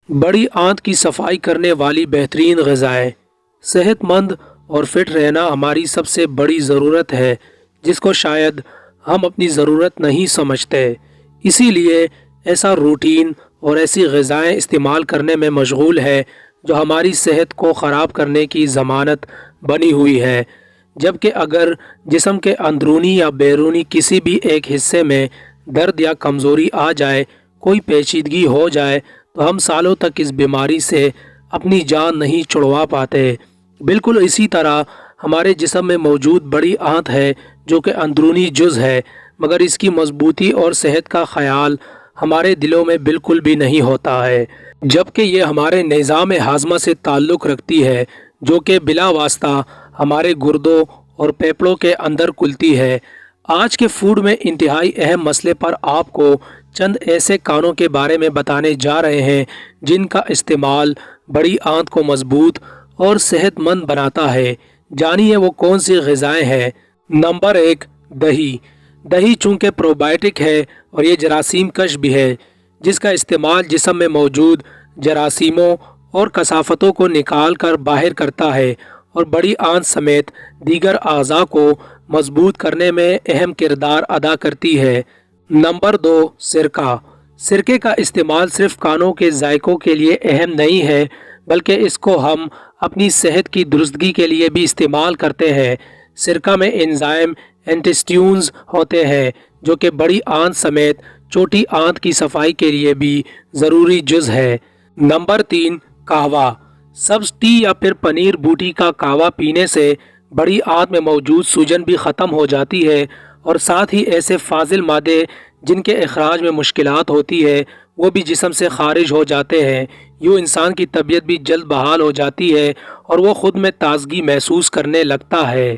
بڑی آنت کی صفائی کرنے والی بہترین غذائیں۔ صحت مند اور فٹ رہنا ہماری سب سے بڑی ضرورت ہے، جس کو شاید ہم اپنی ضرورت نہیں سمجھتے۔ اسی لیے ایسا روٹین اور ایسی غذائیں استعمال کرنے میں مشغول ہے جو ہماری صحت کو خراب کرنے کی ضمانت بنی ہوئی ہے۔ جبکہ اگر جسم کے اندرونی یا بیرونی کسی بھی ایک حصے میں درد یا کمزوری آ جائے، کوئی پیچیدگی ہو جائے، تو ہم سالوں تک اس بیماری سے اپنی جان نہیں چھڑوا پاتے۔ بالکل اسی طرح ہمارے جسم میں موجود بڑی آنت ہے جو کہ اندرونی جز ہے، مگر اس کی مضبوطی اور صحت کا خیال ہمارے دلوں میں بالکل بھی نہیں ہوتا ہے، جبکہ یہ ہمارے نظام ہاضمہ سے تعلق رکھتی ہے جو کہ بلا واسطہ ہمارے گردوں اور پھیپھڑوں کے اندر کھلتی ہے۔ آج کے فوڈ میں انتہائی اہم مسئلے پر آپ کو چند ایسے کھانوں کے بارے میں بتانے جا رہے ہیں جن کا استعمال بڑی آنت کو مضبوط اور صحت مند بناتا ہے۔ جانیے وہ کون سی غذائیں ہیں۔ نمبر 1، دہی۔ دہی چونکہ پروبائیوٹک ہے اور یہ جراثیم کش بھی ہے، جس کا استعمال جسم میں موجود جراثیموں اور کثافتوں کو نکال کر باہر کرتا ہے اور بڑی آنت سمیت دیگر اعضاء کو مضبوط کرنے میں اہم کردار ادا کرتی ہے۔ نمبر 2، سرکہ۔ سرکے کا استعمال صرف کھانوں کے ذائقوں کے لیے اہم نہیں ہے، بلکہ اس کو ہم اپنی صحت کی درستگی کے لیے بھی استعمال کرتے ہیں۔ سرکہ میں انزائم اینٹیسٹیونز ہوتے ہیں جو کہ بڑی آنت سمیت چھوٹی آنت کی صفائی کے لیے بھی ضروری جز ہے۔ نمبر 3، قہوہ۔ سبز ٹی یا پھر پنیر بوٹی کا قہوہ پینے سے بڑی آنت میں موجود سوجن بھی ختم ہو جاتی ہے اور ساتھ ہی ایسے فاضل مادے جن کے اخراج میں مشکلات ہوتی ہے وہ بھی جسم سے خارج ہو جاتے ہیں۔ یوں انسان کی طبیعت بھی جلد بحال ہو جاتی ہے اور وہ خود میں تازگی محسوس کرنے لگتا ہے۔